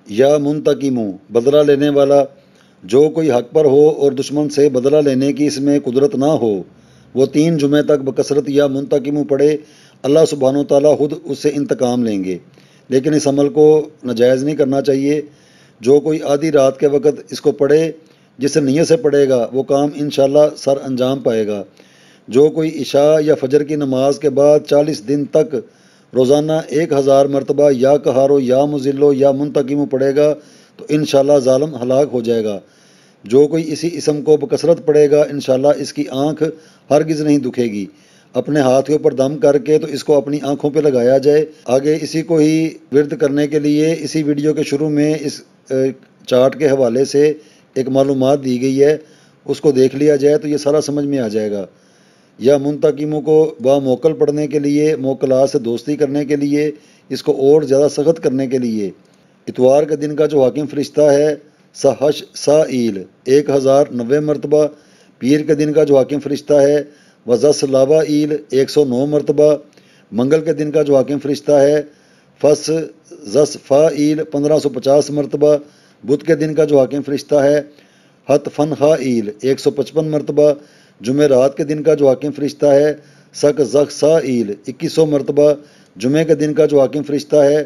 या मुंतकिमु बदला लेने वाला, जो कोई हक पर हो और दुश्मन से बदला लेने की इसमें कुदरत ना हो, वो 3 जुमे तक बकसरत या मुंतकिमु पढ़े, अल्लाह सुब्हानो ताला खुद उससे इंतकाम लेंगे। लेकिन इस अमल को नाजायज़ नहीं करना चाहिए। जो कोई आधी रात के वक़्त इसको पढ़े, जिस नीयत से पढ़ेगा वो काम इंशाअल्लाह सर अंजाम पाएगा। जो कोई इशा या फजर की नमाज के बाद 40 दिन तक रोज़ाना 1000 मरतबा या कहारो या मुजिल्लो या मुंतकिमु पढ़ेगा तो इंशाअल्लाह ज़ालिम हलाक हो जाएगा। जो कोई इसी इसम को बकसरत पढ़ेगा इंशाअल्लाह इसकी आँख हरगिज़ नहीं दुखेगी। अपने हाथ के ऊपर दम करके तो इसको अपनी आँखों पे लगाया जाए। आगे इसी को ही विर्द करने के लिए इसी वीडियो के शुरू में इस चार्ट के हवाले से एक मालूमात दी गई है, उसको देख लिया जाए तो ये सारा समझ में आ जाएगा। या मुंतकिमों को बामौकल पढ़ने के लिए, मौकला से दोस्ती करने के लिए, इसको और ज़्यादा सख्त करने के लिए इतवार के दिन का जो हाकिम फ़रिश्ता है सहश साइल 1090 मरतबा, पीर के दिन का जो हाकिम फ़रिश्ता है वज़स लावाइल 109 मरतबा, मंगल के दिन का जो हाकिम फ़रिश्ता है फस जस फ़ाइल 1550 मरतबा, बुध के दिन का जो हाकिम फ़रिश्ता है हत फ़न ख़ाइल 155 मरतबा, जुमेरात के दिन का जो हाकिम फ़रिश्ता है सक ज़ख साइल 2100 मरतबा, जुमे के दिन का जो हाकिम फ़रिश्ता है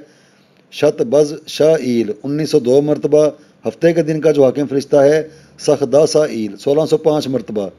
शत बज़ शाइल 1902 मरतबा, हफ्ते के दिन का जो हाकिम फ़रिश्ता है सखदा साइल 1605 मरतबा।